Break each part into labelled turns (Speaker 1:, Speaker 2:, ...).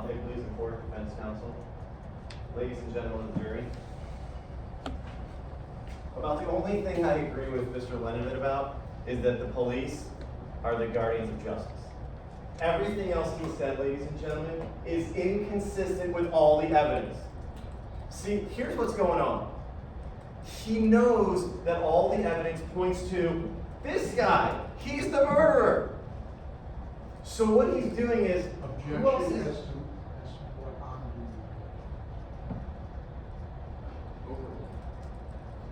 Speaker 1: May it please the court, defense counsel, ladies and gentlemen of the jury. About the only thing I agree with Mr. Lenneman about is that the police are the guardians of justice. Everything else he said, ladies and gentlemen, is inconsistent with all the evidence. See, here's what's going on. He knows that all the evidence points to this guy. He's the murderer. So what he's doing is, who else is
Speaker 2: Objection as to what I'm doing.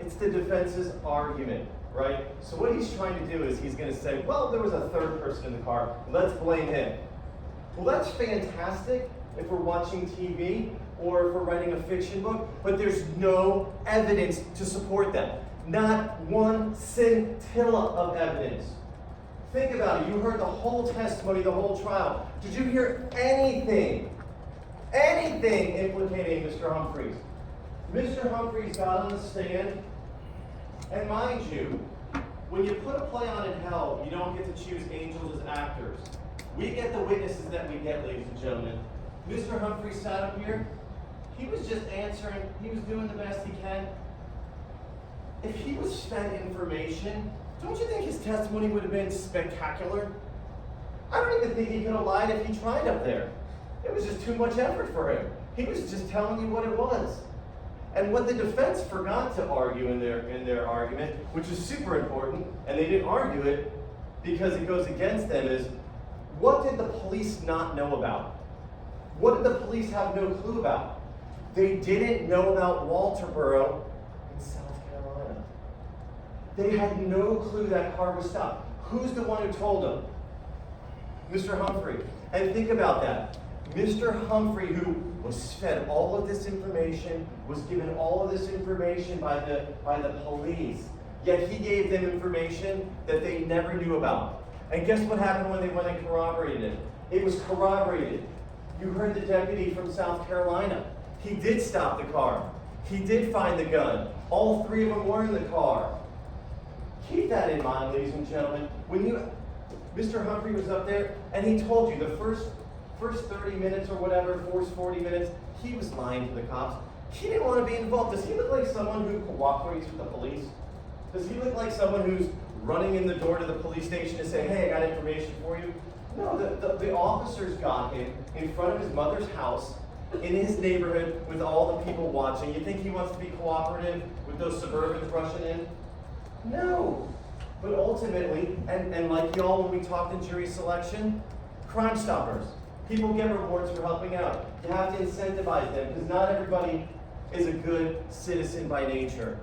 Speaker 1: It's the defense's argument, right? So what he's trying to do is he's going to say, well, there was a third person in the car. Let's blame him. Well, that's fantastic if we're watching TV or if we're writing a fiction book, but there's no evidence to support that. Not one scintilla of evidence. Think about it. You heard the whole testimony, the whole trial. Did you hear anything implicating Mr. Humphreys? Mr. Humphreys got on the stand, and mind you, when you put a play on in hell, you don't get to choose angels as actors. We get the witnesses that we get, ladies and gentlemen. Mr. Humphreys sat up here. He was just answering. He was doing the best he can. If he was fed information, don't you think his testimony would have been spectacular? I don't even think he could have lied if he tried up there. It was just too much effort for him. He was just telling you what it was. And what the defense forgot to argue in their argument, which is super important, and they didn't argue it because it goes against them, is what did the police not know about? What did the police have no clue about? They didn't know about Walterboro in South Carolina. They had no clue that car was stopped. Who's the one who told them? Mr. Humphrey. And think about that. Mr. Humphrey, who was fed all of this information, was given all of this information by the police, yet he gave them information that they never knew about. And guess what happened when they went and corroborated it? It was corroborated. You heard the deputy from South Carolina. He did stop the car. He did find the gun. All three of them were in the car. Keep that in mind, ladies and gentlemen. When Mr. Humphrey was up there, and he told you the first 30 minutes or whatever, first 40 minutes, he was lying to the cops. He didn't want to be involved. Does he look like someone who cooperates with the police? Does he look like someone who's running in the door to the police station to say, hey, I got information for you? No, the officers got him in front of his mother's house, in his neighborhood, with all the people watching. You think he wants to be cooperative with those suburbans rushing in? No. But ultimately, and like y'all when we talked in jury selection, Crime Stoppers. People get rewards for helping out. You have to incentivize them because not everybody is a good citizen by nature.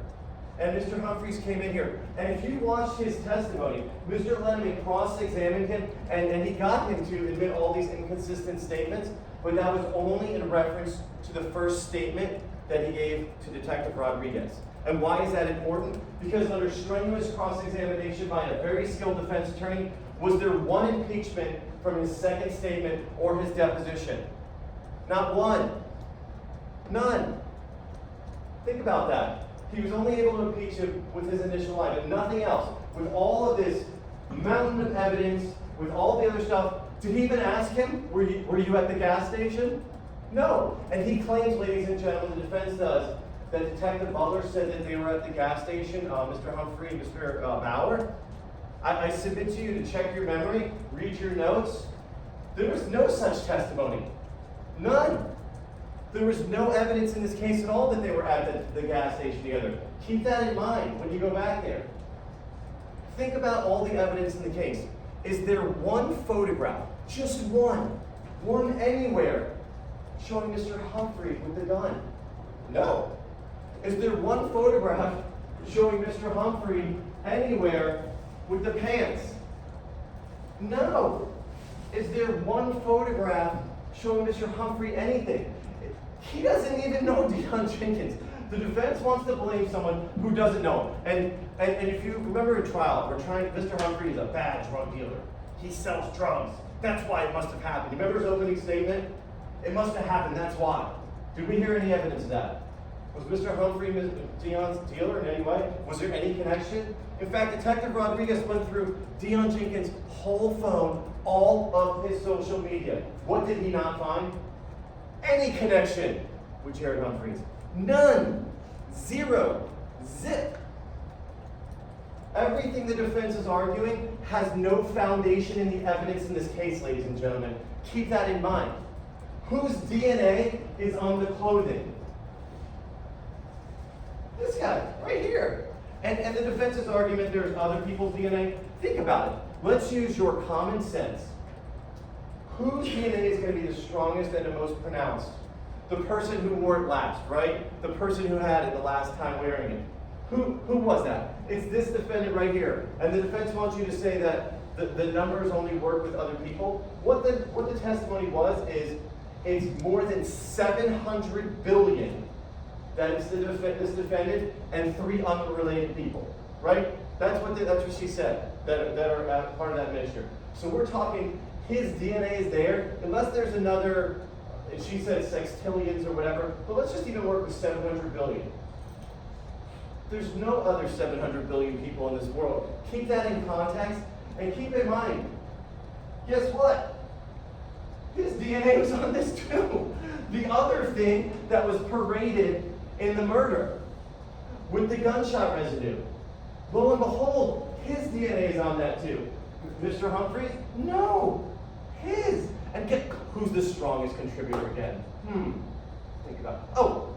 Speaker 1: And Mr. Humphreys came in here. And if you watched his testimony, Mr. Lenneman cross-examined him and he got him to admit all these inconsistent statements, but that was only in reference to the first statement that he gave to Detective Rodriguez. And why is that important? Because under strenuous cross-examination by a very skilled defense attorney, was there one impeachment from his second statement or his deposition? Not one. None. Think about that. He was only able to impeach him with his initial line, but nothing else. With all of this mountain of evidence, with all the other stuff, did he even ask him, were you at the gas station? No. And he claims, ladies and gentlemen, the defense does, that Detective Butler said that they were at the gas station, Mr. Humphrey and Mr. Bauer. I submit to you to check your memory, read your notes. There was no such testimony. None. There was no evidence in this case at all that they were at the gas station together. Keep that in mind when you go back there. Think about all the evidence in the case. Is there one photograph, just one anywhere, showing Mr. Humphrey with the gun? No. Is there one photograph showing Mr. Humphrey anywhere with the pants? No. Is there one photograph showing Mr. Humphrey anything? He doesn't even know Deon Jenkins. The defense wants to blame someone who doesn't know. And if you remember in trial, Mr. Humphrey is a bad drug dealer. He sells drugs. That's why it must have happened. You remember his opening statement? It must have happened, that's why. Did we hear any evidence of that? Was Mr. Humphrey Deon's dealer in any way? Was there any connection? In fact, Detective Rodriguez went through Deon Jenkins' whole phone, all of his social media. What did he not find? any connection with Jared Humphreys. None. Zero. Zip. Everything the defense is arguing has no foundation in the evidence in this case, ladies and gentlemen. Keep that in mind. Whose DNA is on the clothing? This guy, right here. And the defense's argument there's other people's DNA. Think about it. Let's use your common sense. Whose DNA is going to be the strongest and the most pronounced? The person who wore it last, right? The person who had it the last time wearing it. Who was that? It's this defendant right here. And the defense wants you to say that the numbers only work with other people. What the testimony was is it's more than 700 billion that is this defendant and 3 unrelated people, right? That's what she said that are part of that mixture. So we're talking his DNA is there, unless there's another, she said sextillions or whatever, but let's just even work with 700 billion. There's no other 700 billion people in this world. Keep that in context and keep in mind, guess what? His DNA was on this too. The other thing that was paraded in the murder with the gunshot residue. Lo and behold, his DNA is on that too. Mr. Humphreys? No, his. And get who's the strongest contributor again? Think about it. Oh,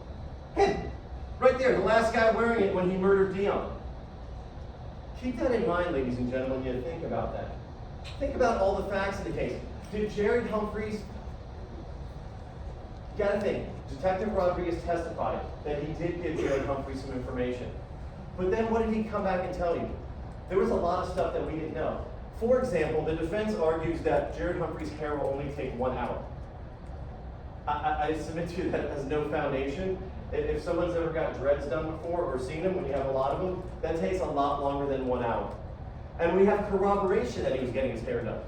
Speaker 1: him. Right there, the last guy wearing it when he murdered Deon. Keep that in mind, ladies and gentlemen, when you think about that. Think about all the facts of the case. Did Jared Humphreys, you gotta think, Detective Rodriguez testified that he did give Jared Humphreys some information. But then what did he come back and tell you? There was a lot of stuff that we didn't know. For example, the defense argues that Jared Humphreys' hair will only take 1 hour. I submit to you that has no foundation. If someone's ever got dreads done before or seen them when you have a lot of them, that takes a lot longer than 1 hour. And we have corroboration that he was getting his hair done.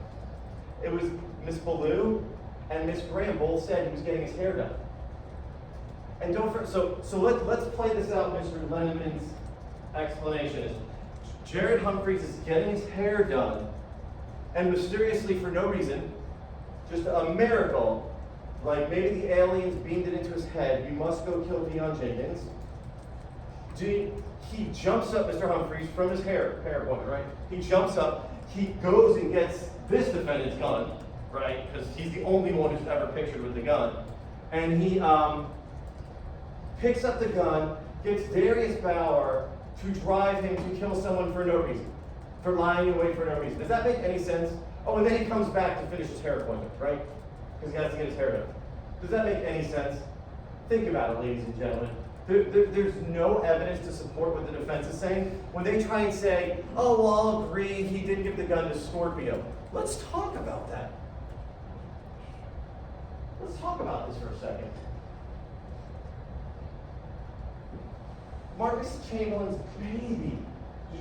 Speaker 1: It was Miss Ballou and Miss Graham both said he was getting his hair done. And let's play this out. Mr. Lenneman's explanation is Jared Humphreys is getting his hair done, and mysteriously for no reason, just a miracle, like maybe the aliens beamed it into his head, you must go kill Deon Jenkins. He jumps up, Mr. Humphreys, from his hair point, right? He jumps up, he goes and gets this defendant's gun, right? Because he's the only one who's ever pictured with the gun. And he picks up the gun, gets Darius Bauer to drive him to kill someone for no reason, for lying in wait for no reason. Does that make any sense? Oh, and then he comes back to finish his hair appointment, right? Because he has to get his hair done. Does that make any sense? Think about it, ladies and gentlemen. There's no evidence to support what the defense is saying. When they try and say, oh, well, I'll agree, he did give the gun to Scorpio. Let's talk about that. Let's talk about this for a second. Marcus Chamblin's baby.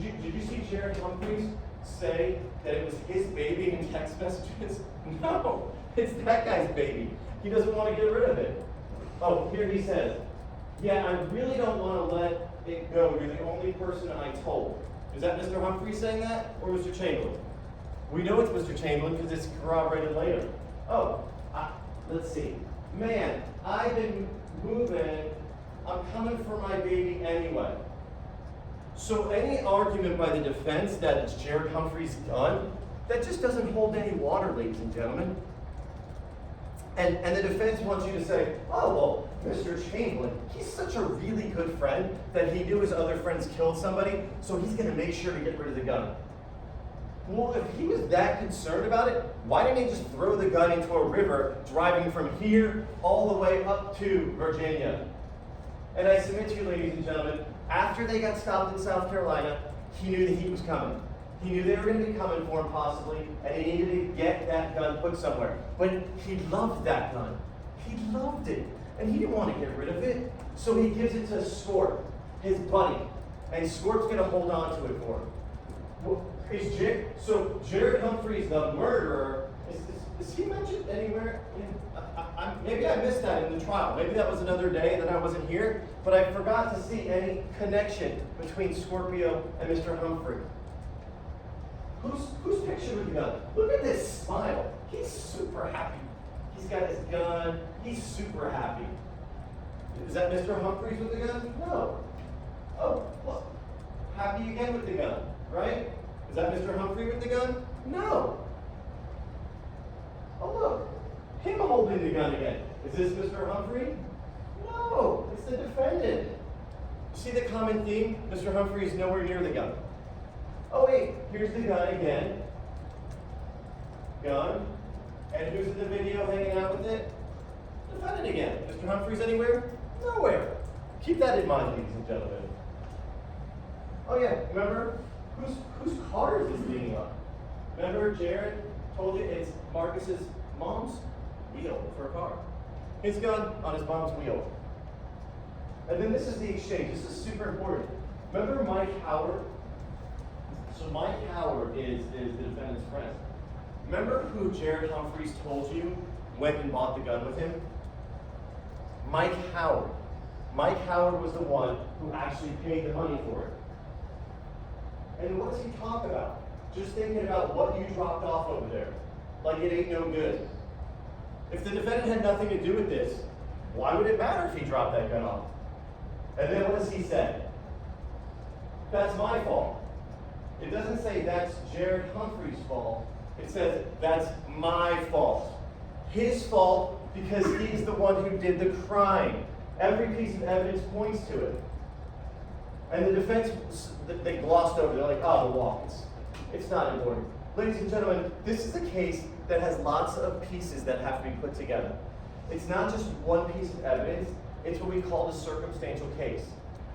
Speaker 1: Did you see Jared Humphreys say that it was his baby in text messages? No, it's that guy's baby. He doesn't want to get rid of it. Oh, here he says, yeah, I really don't want to let it go. You're the only person I told. Is that Mr. Humphreys saying that, or Mr. Chamblin? We know it's Mr. Chamblin because it's corroborated later. Oh, let's see. Man, I've been moving. I'm coming for my baby anyway. So any argument by the defense that it's Jared Humphreys' gun, that just doesn't hold any water, ladies and gentlemen. And the defense wants you to say, oh, well, Mr. Chamblin, he's such a really good friend that he knew his other friends killed somebody, so he's going to make sure to get rid of the gun. Well, if he was that concerned about it, why didn't he just throw the gun into a river driving from here all the way up to Virginia? And I submit to you, ladies and gentlemen, after they got stopped in South Carolina, he knew the heat was coming. He knew they were going to be coming for him possibly, and he needed to get that gun put somewhere. But he loved that gun. He loved it. And he didn't want to get rid of it. So he gives it to Scorp, his buddy. And Scorp's going to hold on to it for him. Well, so Jared Humphreys, the murderer, is he mentioned anywhere? Maybe I missed that in the trial. Maybe that was another day that I wasn't here. But I forgot to see any connection between Scorpio and Mr. Humphrey. Who's pictured with the gun? Look at this smile. He's super happy. He's got his gun. He's super happy. Is that Mr. Humphreys with the gun? No. Oh, look. Happy again with the gun, right? Is that Mr. Humphrey with the gun? No. Oh, look. Him holding the gun again. Is this Mr. Humphrey? No. It's the defendant. See the common theme? Mr. Humphrey is nowhere near the gun. Oh, wait. Here's the gun again. Gun. And who's in the video hanging out with it? Defendant again. Mr. Humphreys anywhere? Nowhere. Keep that in mind, ladies and gentlemen. Oh yeah, remember? Whose car is this beating up? Remember Jared told you it's Marcus's mom's wheel for a car. His gun on his mom's wheel. And then this is the exchange. This is super important. Remember Mike Howard? So Mike Howard is the defendant's friend. Remember who Jared Humphreys told you went and bought the gun with him? Mike Howard. Mike Howard was the one who actually paid the money for it. And what does he talk about? Just thinking about what you dropped off over there. Like it ain't no good. If the defendant had nothing to do with this, why would it matter if he dropped that gun off? And then what does he say? That's my fault. It doesn't say that's Jared Humphrey's fault. It says that's my fault. His fault because he's the one who did the crime. Every piece of evidence points to it. And the defense, they glossed over. They're like, oh, the walk. It's not important. Ladies and gentlemen, this is a case that has lots of pieces that have to be put together. It's not just one piece of evidence. It's what we call a circumstantial case.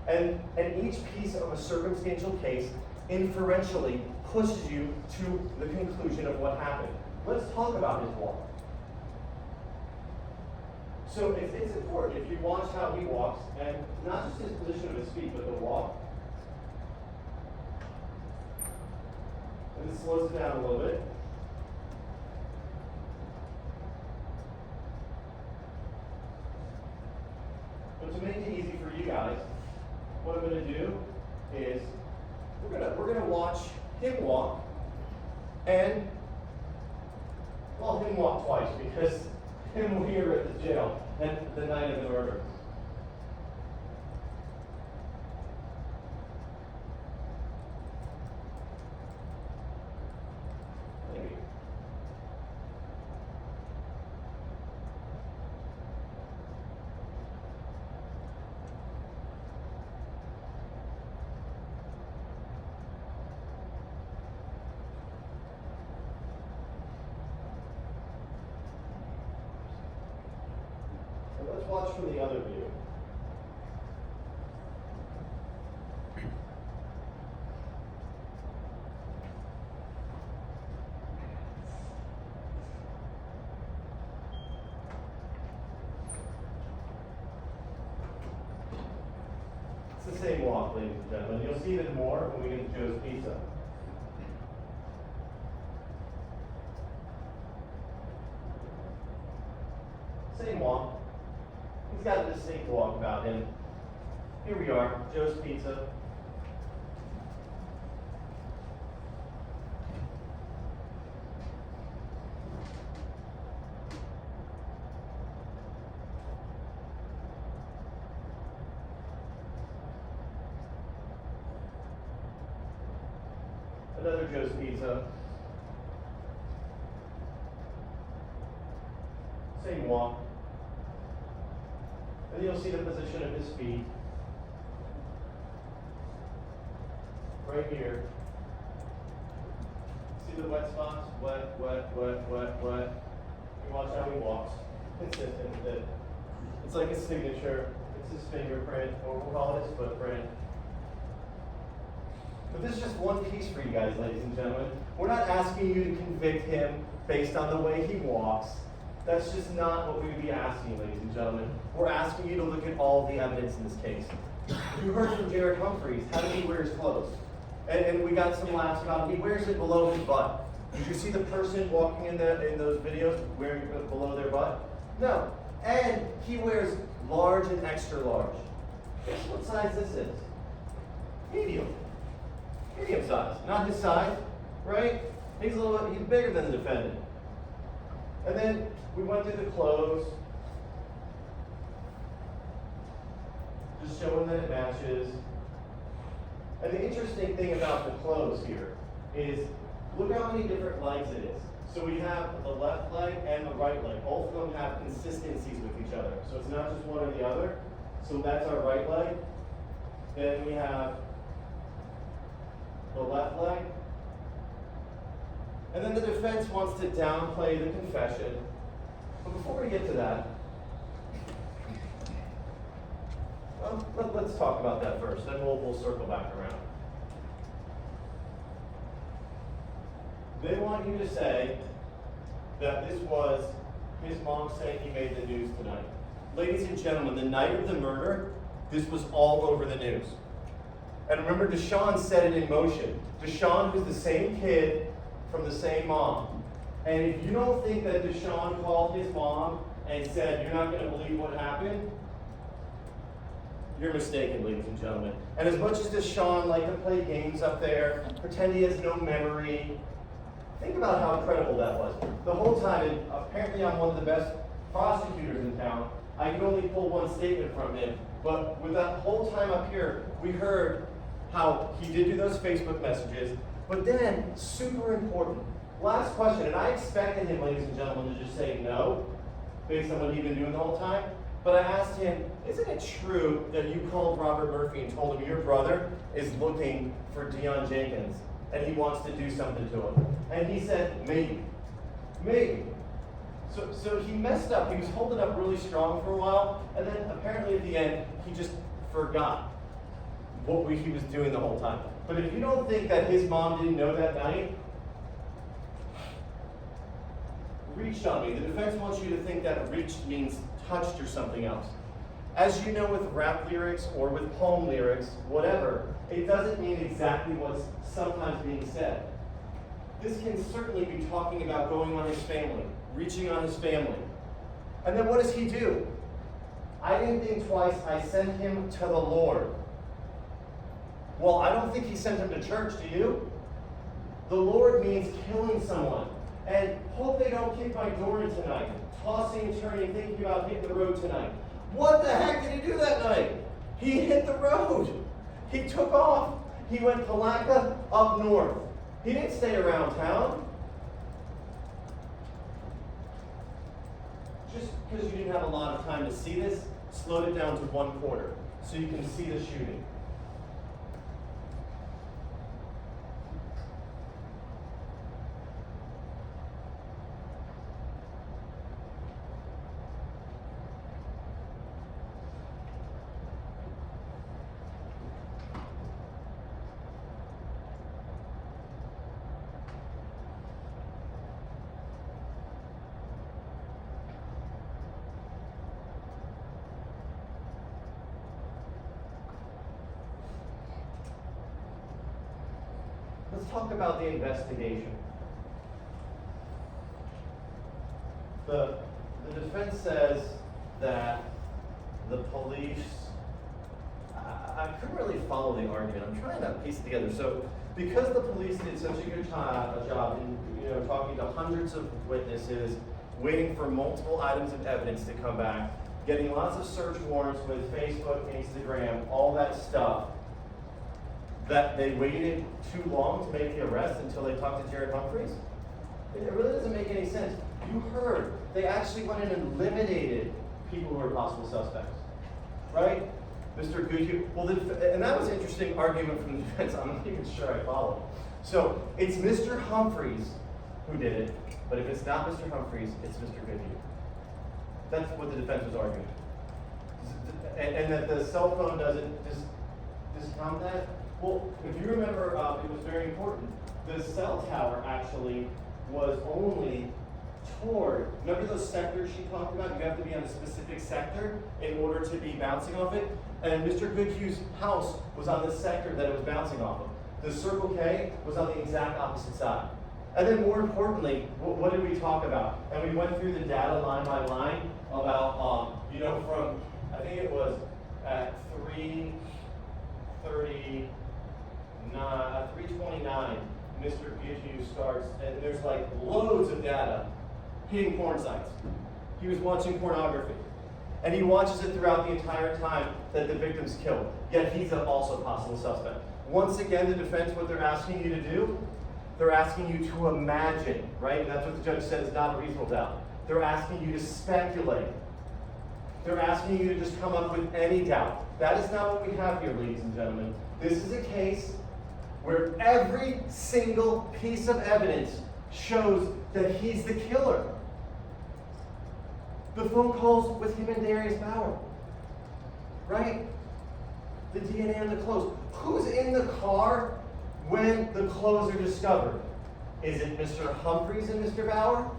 Speaker 1: And each piece of a circumstantial case inferentially pushes you to the conclusion of what happened. Let's talk about his walk. So it's important if you watch how he walks, and not just his position of his feet, but the walk. And this slows it down a little bit. But to make it easy for you guys, what I'm going to do is we're gonna watch him walk, and well, him walk twice because him here at the jail and the night of the murder. Maybe. Let's watch from the other view. It's the same walk, ladies and gentlemen. You'll see even more when we get to Joe's Pizza. Same walk. He's got a distinct walk about him. Here we are, Joe's Pizza. Another Joe's Pizza. Same walk. And you'll see the position of his feet. Right here. See the wet spots? Wet, wet, wet, wet, wet. You watch how he walks. Consistent with it. It's like his signature. It's his fingerprint, or we'll call it his footprint. But this is just one piece for you guys, ladies and gentlemen. We're not asking you to convict him based on the way he walks. That's just not what we would be asking, ladies and gentlemen. We're asking you to look at all the evidence in this case. You heard from Jared Humphreys. How did he wear his clothes? And we got some laughs about it. He wears it below his butt. Did you see the person walking in those videos wearing it below their butt? No. And he wears large and extra large. Guess what size this is? Medium. Medium size. Not his size, right? He's bigger than the defendant. And then we went through the clothes, just showing that it matches. And the interesting thing about the clothes here is, look how many different legs it is. So we have the left leg and the right leg. Both of them have consistencies with each other. So it's not just one or the other. So that's our right leg. Then we have the left leg. And then the defense wants to downplay the confession. But before we get to that, well, let's talk about that first, then we'll circle back around. They want you to say that this was his mom saying he made the news tonight. Ladies and gentlemen, the night of the murder, this was all over the news. And remember, Deshaun set it in motion. Deshaun was the same kid from the same mom. And if you don't think that Deshaun called his mom and said, "You're not going to believe what happened," you're mistaken, ladies and gentlemen. And as much as Deshaun liked to play games up there, pretend he has no memory, think about how incredible that was. The whole time, and apparently I'm one of the best prosecutors in town, I can only pull one statement from him. But with that whole time up here, we heard how he did do those Facebook messages. But then, super important, last question, and I expected him, ladies and gentlemen, to just say no, based on what he'd been doing the whole time. But I asked him, isn't it true that you called Robert Murphy and told him your brother is looking for Deon Jenkins and he wants to do something to him? And he said, maybe. So he messed up. He was holding up really strong for a while, and then apparently at the end, he just forgot what he was doing the whole time. But if you don't think that his mom didn't know that night, reached on me. The defense wants you to think that reached means touched or something else. As you know, with rap lyrics or with poem lyrics, whatever, it doesn't mean exactly what's sometimes being said. This can certainly be talking about going on his family, reaching on his family. And then what does he do? I didn't think twice, I sent him to the Lord. Well, I don't think he sent him to church, do you? The Lord means killing someone. And hope they don't kick my door in tonight. Tossing and turning, thinking about hitting the road tonight. What the heck did he do that night? He hit the road. He took off. He went Flagler up north. He didn't stay around town. Just because you didn't have a lot of time to see this, slowed it down to 1/4 so you can see the shooting. Let's talk about the investigation. The defense says that the police, I couldn't really follow the argument. I'm trying to piece it together. So because the police did such a good job in talking to hundreds of witnesses, waiting for multiple items of evidence to come back, getting lots of search warrants with Facebook, Instagram, all that stuff, that they waited too long to make the arrest until they talked to Jared Humphreys? It really doesn't make any sense. You heard, they actually went in and eliminated people who are possible suspects, right? Mr. Goodhue, well, and that was an interesting argument from the defense. I'm not even sure I followed. So it's Mr. Humphreys who did it, but if it's not Mr. Humphreys, it's Mr. Goodhue. That's what the defense was arguing. And that the cell phone doesn't discount that. Well, if you remember, it was very important. The cell tower actually was only toward, remember those sectors she talked about? You have to be on a specific sector in order to be bouncing off it. And Mr. Goodhue's house was on the sector that it was bouncing off of. The Circle K was on the exact opposite side. And then more importantly, what did we talk about? And we went through the data line by line about, from, I think it was at 329, Mr. Goodhue starts, and there's like loads of data hitting porn sites. He was watching pornography. And he watches it throughout the entire time that the victim's killed. Yet he's also a possible suspect. Once again, the defense, what they're asking you to do, they're asking you to imagine, right? And that's what the judge said is not a reasonable doubt. They're asking you to speculate. They're asking you to just come up with any doubt. That is not what we have here, ladies and gentlemen. This is a case where every single piece of evidence shows that he's the killer. The phone calls with him and Darius Bauer, right? The DNA on the clothes. Who's in the car when the clothes are discovered? Is it Mr. Humphreys and Mr. Bauer?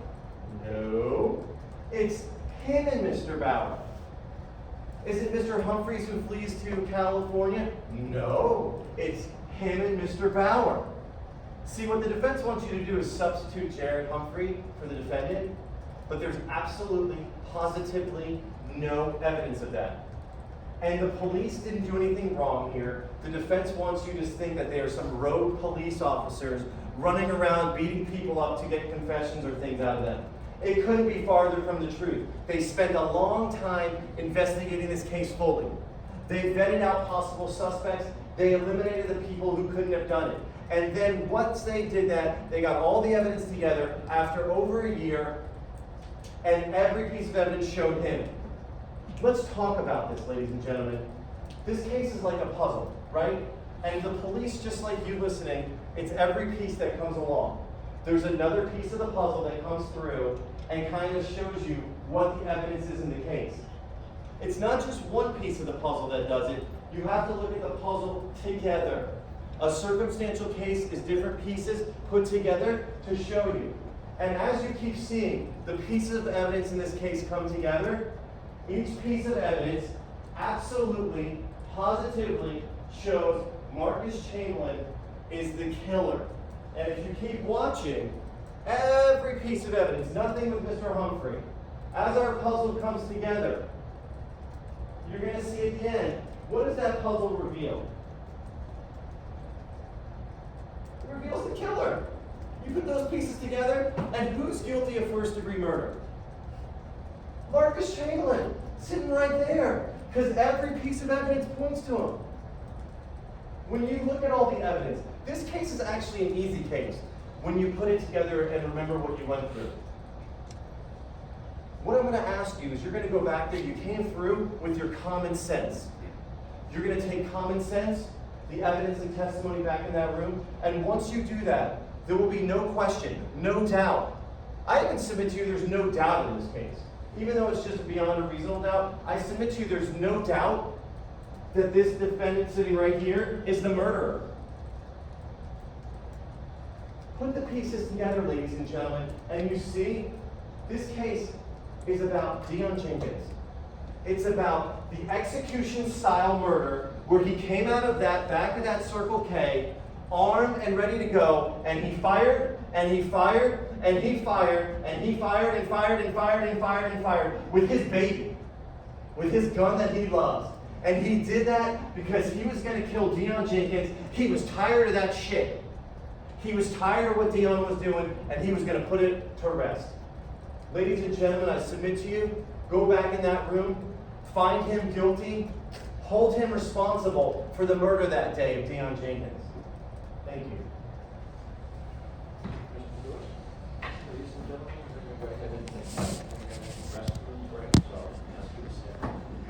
Speaker 1: No. It's him and Mr. Bauer. Is it Mr. Humphreys who flees to California? No. It's him and Mr. Bauer. See, what the defense wants you to do is substitute Jared Humphrey for the defendant, but there's absolutely, positively no evidence of that. And the police didn't do anything wrong here. The defense wants you to think that they are some rogue police officers running around beating people up to get confessions or things out of them. It couldn't be farther from the truth. They spent a long time investigating this case fully. They vetted out possible suspects. They eliminated the people who couldn't have done it. And then once they did that, they got all the evidence together after over a year, and every piece of evidence showed him. Let's talk about this, ladies and gentlemen. This case is like a puzzle, right? And the police, just like you listening, it's every piece that comes along. There's another piece of the puzzle that comes through and kind of shows you what the evidence is in the case. It's not just one piece of the puzzle that does it. You have to look at the puzzle together. A circumstantial case is different pieces put together to show you. And as you keep seeing the pieces of evidence in this case come together, each piece of evidence absolutely, positively shows Marcus Chamblin is the killer. And if you keep watching, every piece of evidence, nothing with Mr. Humphrey, as our puzzle comes together, you're going to see at the end, what does that puzzle reveal? It reveals the killer. You put those pieces together, and who's guilty of first-degree murder? Marcus Chamblin, sitting right there, because every piece of evidence points to him. When you look at all the evidence, this case is actually an easy case when you put it together and remember what you went through. What I'm going to ask you is you're going to go back there, you came through with your common sense. You're going to take common sense, the evidence and testimony back in that room, and once you do that, there will be no question, no doubt. I even submit to you there's no doubt in this case. Even though it's just beyond a reasonable doubt, I submit to you there's no doubt that this defendant sitting right here is the murderer. Put the pieces together, ladies and gentlemen, and you see, this case is about Deon Jenkins. It's about the execution-style murder where he came out of that, back of that Circle K, armed and ready to go, and he fired, and he fired, and he fired, and he fired, and fired, and fired, and fired, and fired, with his baby, with his gun that he loves. And he did that because he was going to kill Deon Jenkins. He was tired of that shit. He was tired of what Deon was doing, and he was going to put it to rest. Ladies and gentlemen, I submit to you, go back in that room, find him guilty, hold him responsible for the murder that day of Deon Jenkins. Thank you.
Speaker 2: Mr. Lewis, ladies and gentlemen, we're going to go ahead and